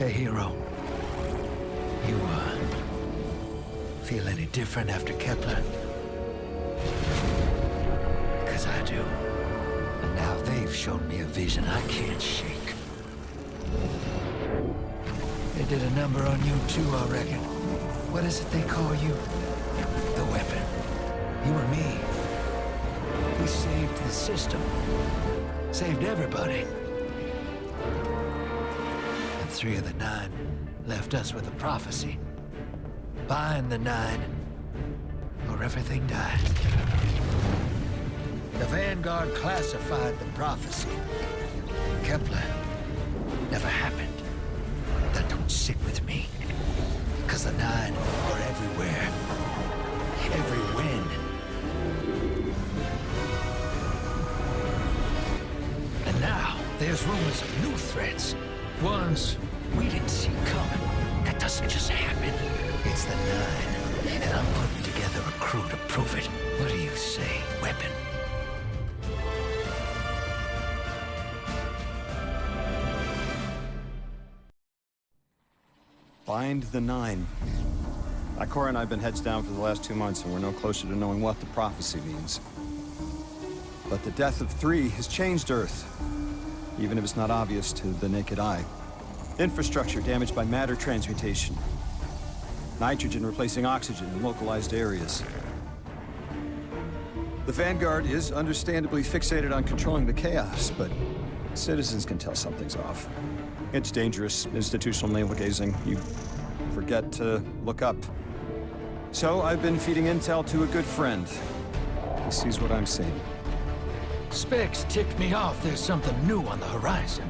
Hey, hero. You, feel any different after Kepler? Because I do. And now they've shown me a vision I can't shake. They did a number on you too, I reckon. What is it they call you? The weapon. You and me. We saved the system. Saved everybody. And 3 of the 9 left us with a prophecy. Bind the 9, or everything dies. The Vanguard classified the prophecy. Kepler never happened. That don't sit with me. 'Cause the 9 are everywhere. Every wind. And now, there's rumors of new threats. Ones we didn't see coming. That doesn't just happen. It's the 9, and I'm putting together a crew to prove it. What do you say, weapon? Bind the 9. Ikora and I have been heads down for the last 2 months, and we're no closer to knowing what the prophecy means. But the death of 3 has changed Earth, even if it's not obvious to the naked eye. Infrastructure damaged by matter transmutation. Nitrogen replacing oxygen in localized areas. The Vanguard is understandably fixated on controlling the chaos, but citizens can tell something's off. It's dangerous, institutional navel-gazing. You forget to look up. So I've been feeding intel to a good friend. He sees what I'm seeing. Specs ticked me off there's something new on the horizon.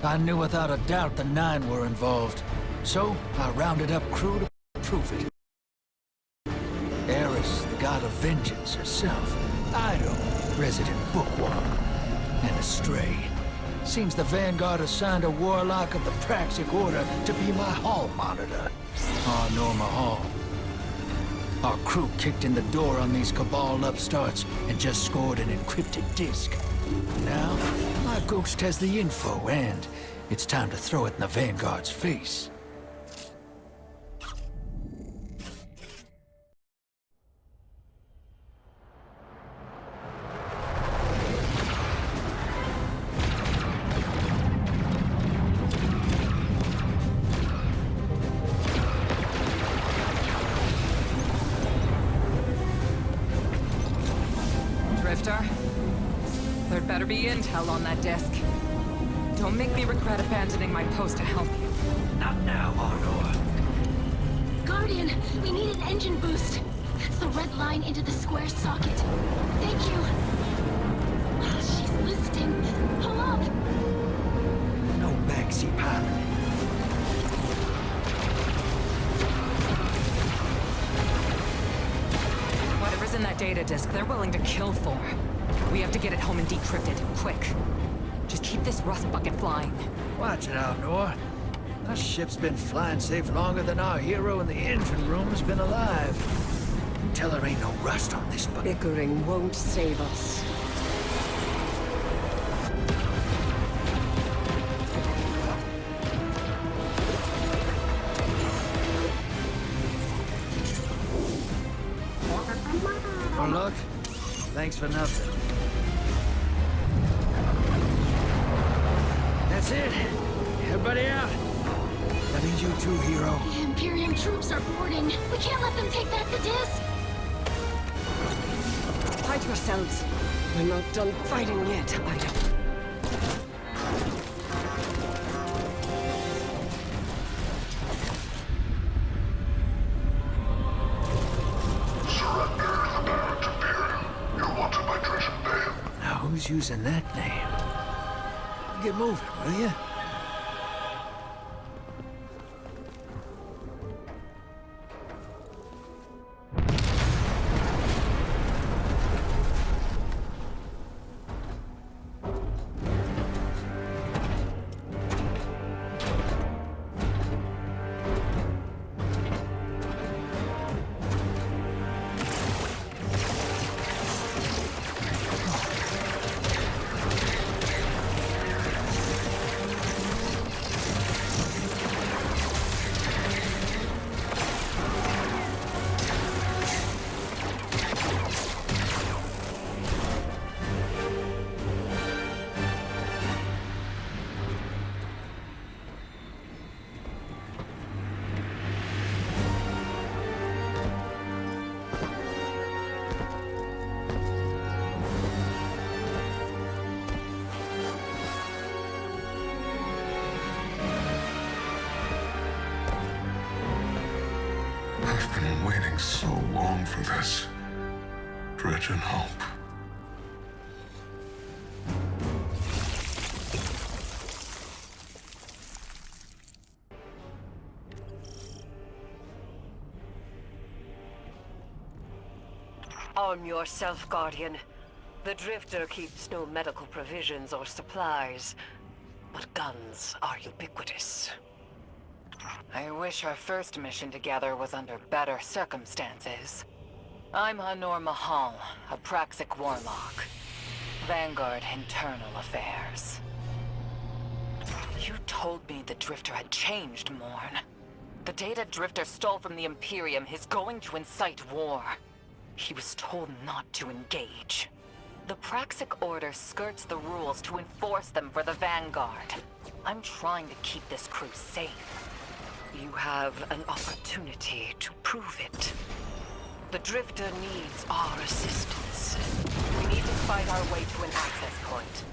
I knew without a doubt the 9 were involved. So I rounded up crew to prove it. Eris, the god of vengeance herself. Ido, resident bookworm. And Astray. Seems the Vanguard assigned a warlock of the Praxic Order to be my hall monitor. Norma Hall. Our crew kicked in the door on these Cabal upstarts and just scored an encrypted disk. Now, my ghost has the info, and it's time to throw it in the Vanguard's face. There'd better be intel on that disk. Don't make me regret abandoning my post to help you. Not now, Arnor. Guardian, we need an engine boost. That's the red line into the square socket. Thank you. She's listening. Pull up. No backseat pilot. Whatever's in that data disk, they're willing to kill for. We have to get it home and decrypted, quick. Just keep this rust bucket flying. Watch it out, Nor. Our ship's been flying safe longer than our hero in the engine room's been alive. Tell her ain't no rust on this bucket. Bickering won't save us. For luck? Thanks for nothing. That's it. Everybody out. That means you too, hero. The Imperium troops are boarding. We can't let them take back the disc. Hide yourselves. We're not done fighting yet, Ido. Who's using that name? Get moving, will you? I've been waiting so long for this. Dredge and hope. Arm yourself, Guardian. The Drifter keeps no medical provisions or supplies, but guns are ubiquitous. I wish our first mission together was under better circumstances. I'm Hanor Mahal, a Praxic warlock. Vanguard Internal Affairs. You told me the Drifter had changed, Morn. The data Drifter stole from the Imperium is going to incite war. He was told not to engage. The Praxic Order skirts the rules to enforce them for the Vanguard. I'm trying to keep this crew safe. You have an opportunity to prove it. The Drifter needs our assistance. We need to fight our way to an access point.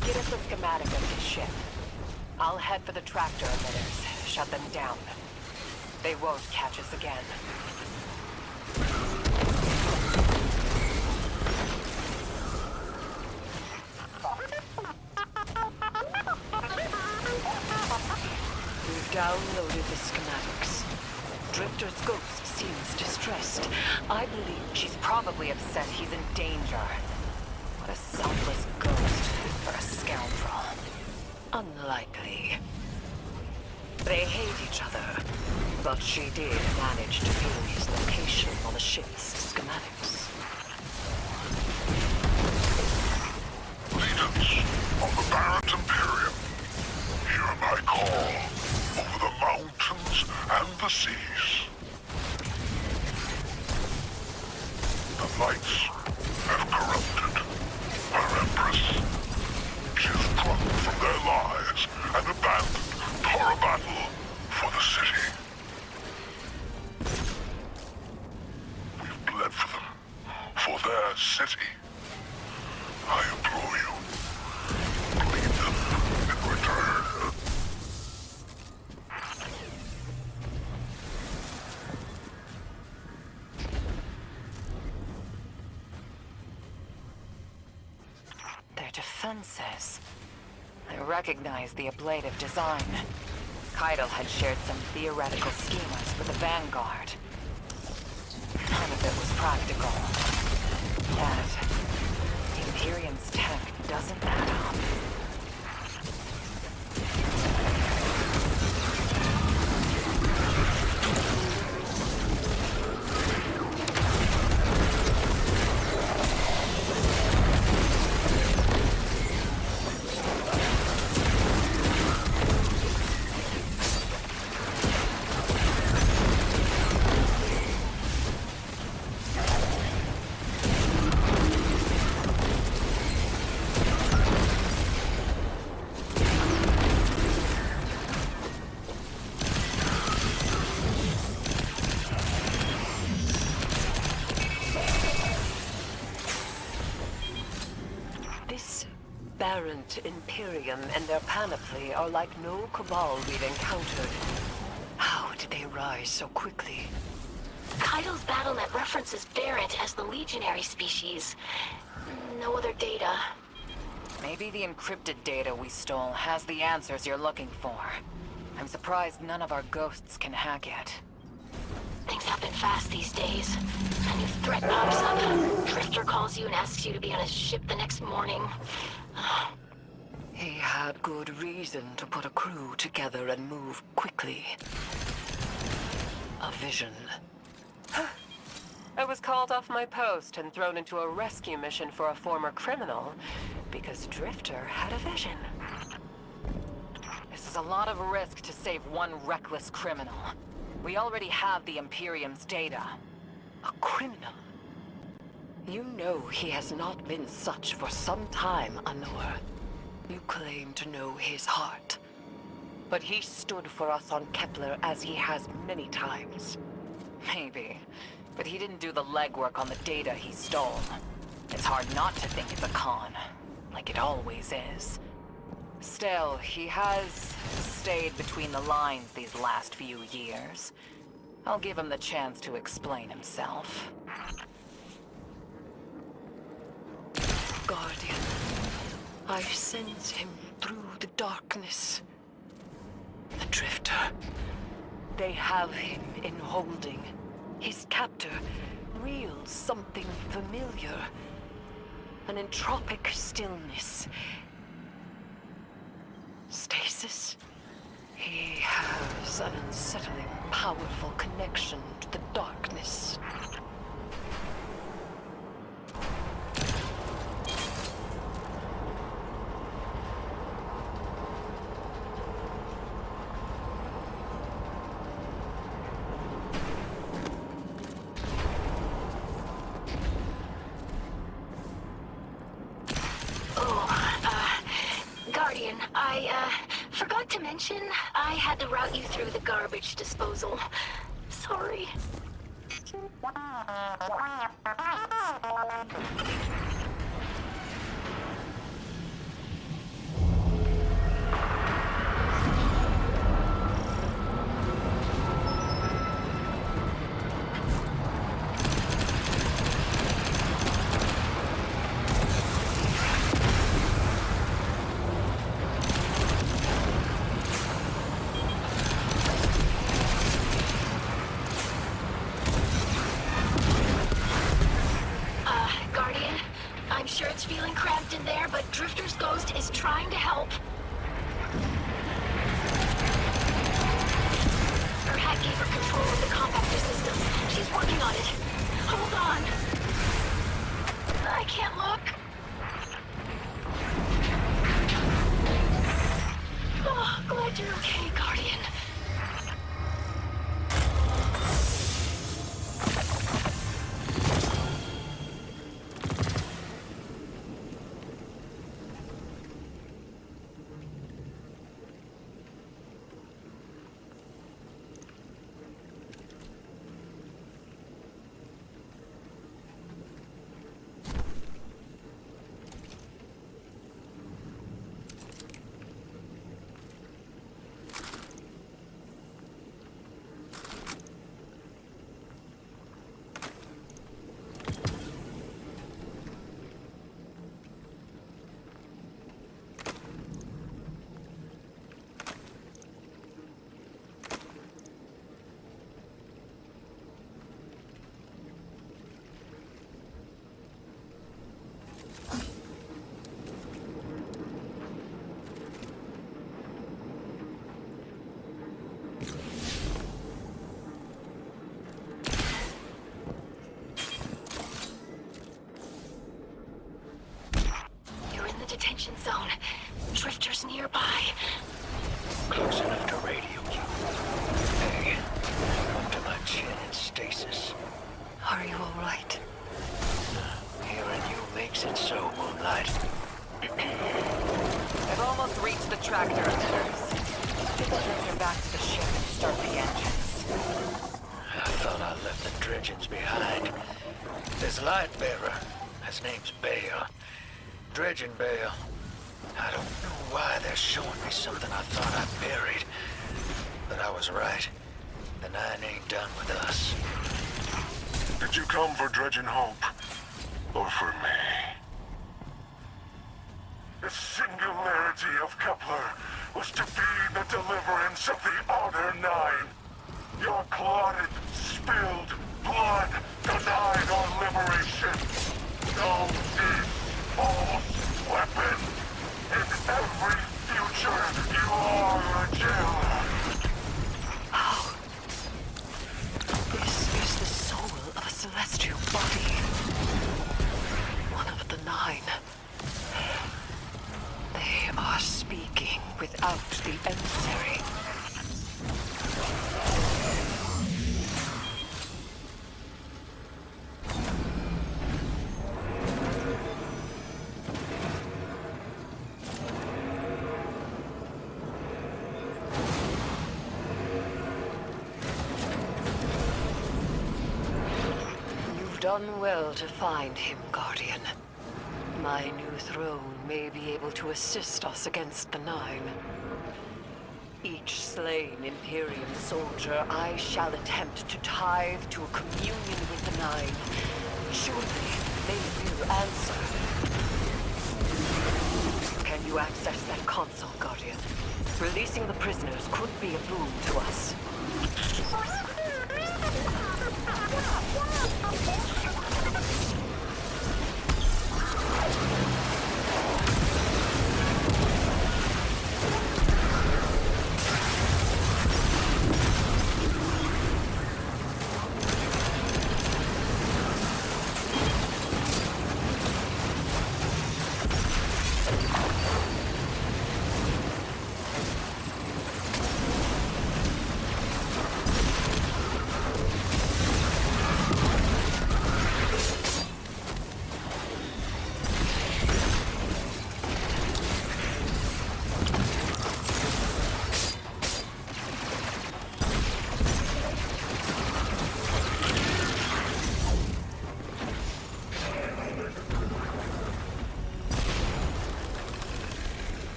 Get us a schematic of his ship. I'll head for the tractor emitters, shut them down. They won't catch us again. We've downloaded the schematics. Drifter's ghost seems distressed. I believe she's probably upset he's in danger. What a selfless ghost for a scoundrel. Unlikely. They hate each other, but she did manage to view his location on the ship's schematics. Legions of the Barrett Imperium, hear my call over the mountains and the seas. The lights have corrupted her Empress. She has run from their lives and abandoned for a battle for the city. We've bled for them, for their city. I implore you, bleed them in return. Their defenses. I recognize the ablative design. Keitel had shared some theoretical schemas with the Vanguard. None of it was practical. Yet, the Imperium's tech doesn't add up. Barrent Imperium and their panoply are like no Cabal we've encountered. How did they rise so quickly? Keitel's BattleNet references Barrett as the legionary species. No other data. Maybe the encrypted data we stole has the answers you're looking for. I'm surprised none of our ghosts can hack it. Things happen fast these days. A new threat pops up. Drifter calls you and asks you to be on his ship the next morning. He had good reason to put a crew together and move quickly. A vision. I was called off my post and thrown into a rescue mission for a former criminal because Drifter had a vision. This is a lot of risk to save one reckless criminal. We already have the Imperium's data. A criminal? You know he has not been such for some time, Anor. You claim to know his heart. But he stood for us on Kepler as he has many times. Maybe. But he didn't do the legwork on the data he stole. It's hard not to think it's a con. Like it always is. Still, he has stayed between the lines these last few years. I'll give him the chance to explain himself. Guardian, I sense him through the darkness. The Drifter. They have him in holding. His captor wields something familiar. An entropic stillness. Stasis? He has an unsettling, powerful connection to the darkness. Guardian, I forgot to mention I had to route you through the garbage disposal. Sorry. Guardian, I'm sure it's feeling cramped in there, but Drifter's ghost is trying to help. Her hack gave her control of the compactor systems. She's working on it. Hold on. I can't look. Oh, glad you're okay, Guardian. Detention zone. Drifter's nearby. Close enough to radio you. Hey, up to my chin in stasis. Are you all right? Hearing you makes it so, Moonlight. I've almost reached the tractor emitters. Get the Drifter back to the ship and start the engines. I thought I left the dredgings behind. This light bearer, his name's Bale. Dredging Bale. I don't know why they're showing me something I thought I buried. But I was right. The Nine ain't done with us. Did you come for Dredging Hope? Or for me? The singularity of Kepler was to be the deliverance of the Outer Nine. Your clotted, spilled blood denied our liberation. Now this false weapon. In every future, you are a jailer. How? This is the soul of a celestial body. One of the Nine. They are speaking without the emissary. Done well to find him, Guardian. My new throne may be able to assist us against the Nine. each slain Imperium soldier, I shall attempt to tithe to a communion with the Nine. Surely they will answer. Can you access that console, Guardian? Releasing the prisoners could be a boon to us.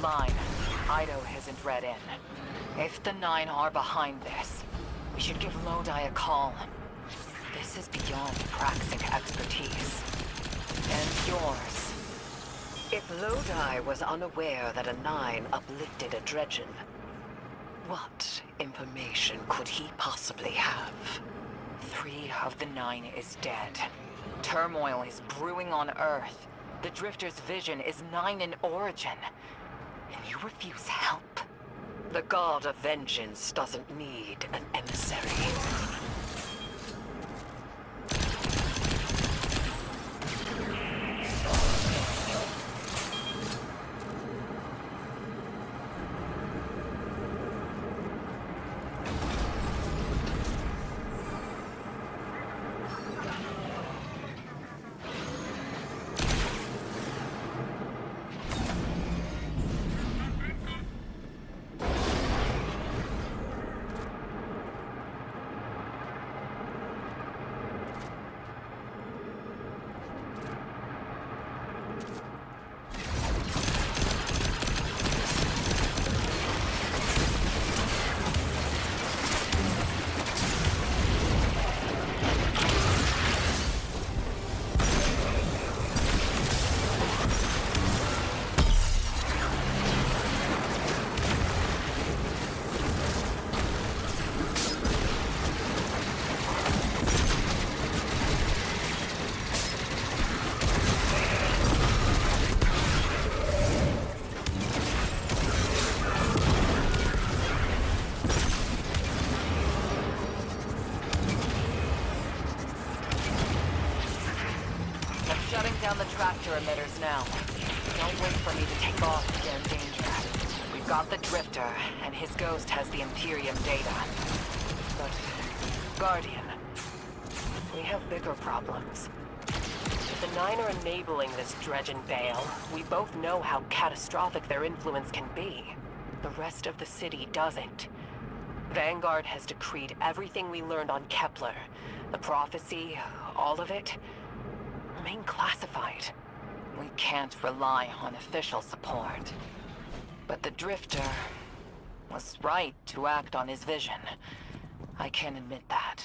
Line. Ido isn't read in. If the Nine are behind this, we should give Lodi a call. This is beyond Praxic expertise. And yours. If Lodi was unaware that a Nine uplifted a Dredgen, what information could he possibly have? 3 of the 9 is dead. Turmoil is brewing on Earth. The Drifter's vision is 9 in origin. And you refuse help? The God of Vengeance doesn't need an emissary. Shutting down the tractor emitters now. Don't wait for me to take off if they're in danger. We've got the Drifter, and his ghost has the Imperium data. But, Guardian, we have bigger problems. If the Nine are enabling this dredge and bale, we both know how catastrophic their influence can be. The rest of the city doesn't. Vanguard has decreed everything we learned on Kepler, the prophecy, all of it, remain classified. We can't rely on official support. But the Drifter was right to act on his vision. I can admit that.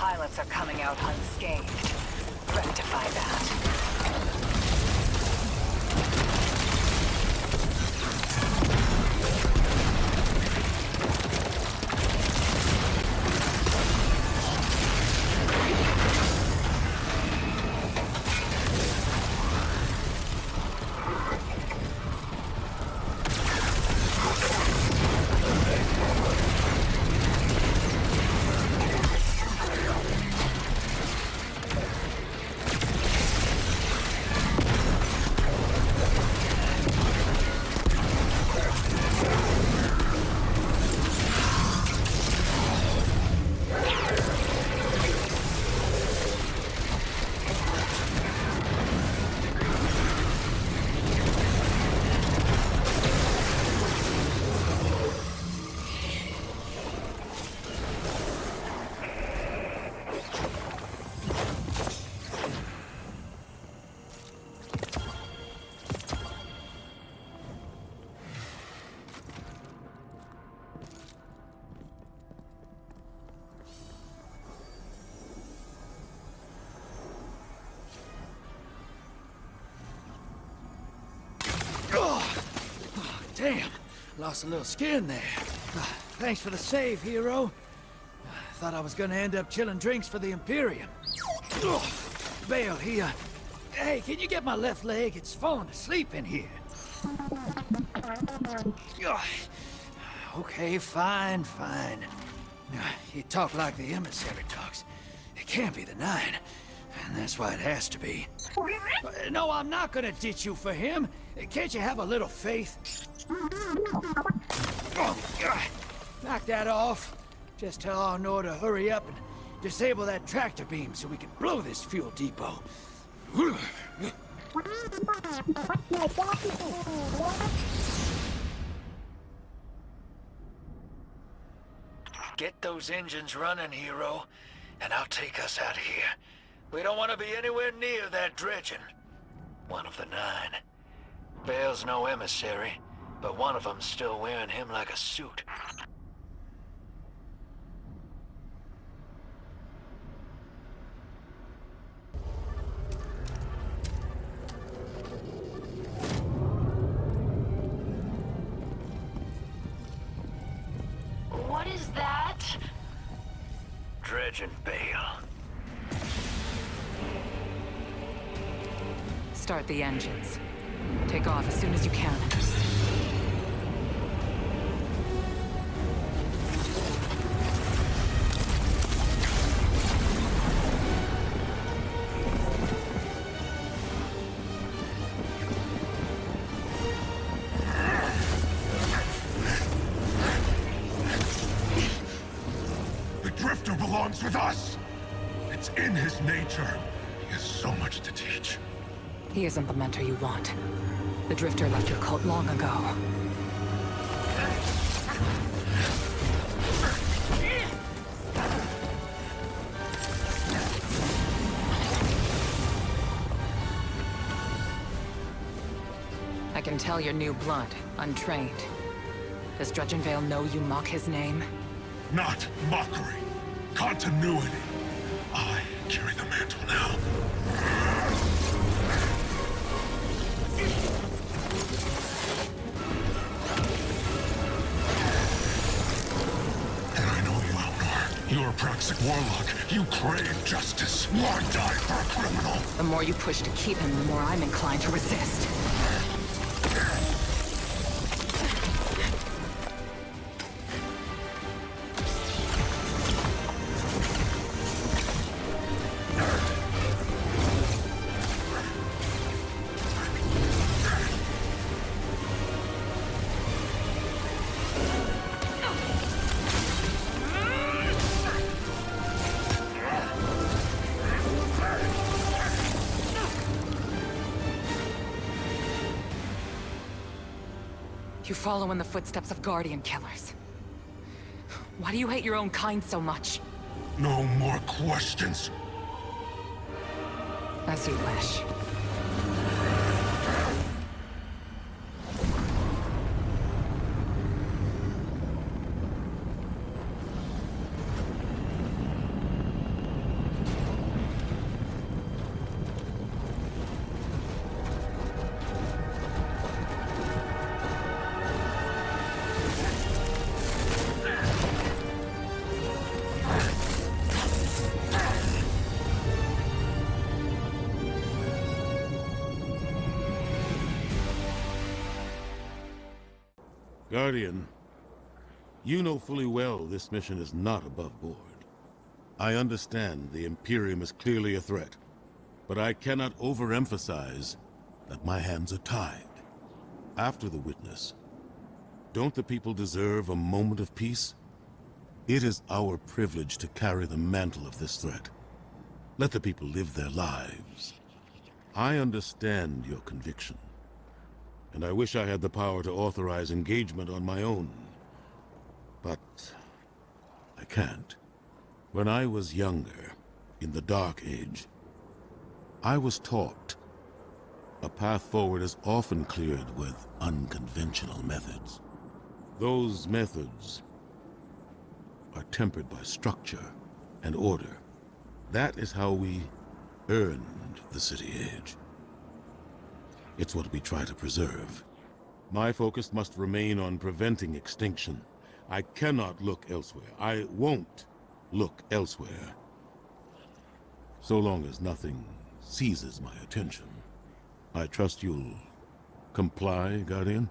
pilots are coming out unscathed. Rectify that. Damn, lost a little skin there. Thanks for the save, hero. Thought I was gonna end up chilling drinks for the Imperium. Ugh. Bale, hey, can you get my left leg? It's falling asleep in here. Ugh. Okay, fine. You talk like the emissary talks. It can't be the 9, and that's why it has to be. No, I'm not gonna ditch you for him. Can't you have a little faith? Oh, knock that off. Just tell Arnor to hurry up and disable that tractor beam so we can blow this fuel depot. Get those engines running, hero, and I'll take us out of here. We don't want to be anywhere near that dredging. One of the 9. Bale's no emissary, but one of them's still wearing him like a suit. What is that? Dredging, Bale. Start the engines. Take off as soon as you can. The Drifter belongs with us! It's in his nature. He has so much to teach. He isn't the mentor you want. The Drifter left your cult long ago. I can tell you're new blood, untrained. Does Dredgenvale know you mock his name? Not mockery. Continuity. I carry the mantle now. And I know you, Alnor. You're a Praxic warlock. You crave justice. Why die for a criminal? The more you push to keep him, the more I'm inclined to resist. You follow in the footsteps of Guardian killers. Why do you hate your own kind so much? No more questions. As you wish. Guardian, you know fully well this mission is not above board. I understand the Imperium is clearly a threat, but I cannot overemphasize that my hands are tied. After the witness, don't the people deserve a moment of peace? It is our privilege to carry the mantle of this threat. Let the people live their lives. I understand your conviction, and I wish I had the power to authorize engagement on my own. But I can't. When I was younger, in the Dark Age, I was taught a path forward is often cleared with unconventional methods. Those methods are tempered by structure and order. That is how we earned the City Age. It's what we try to preserve. My focus must remain on preventing extinction. I cannot look elsewhere. I won't look elsewhere. So long as nothing seizes my attention. I trust you'll comply, Guardian?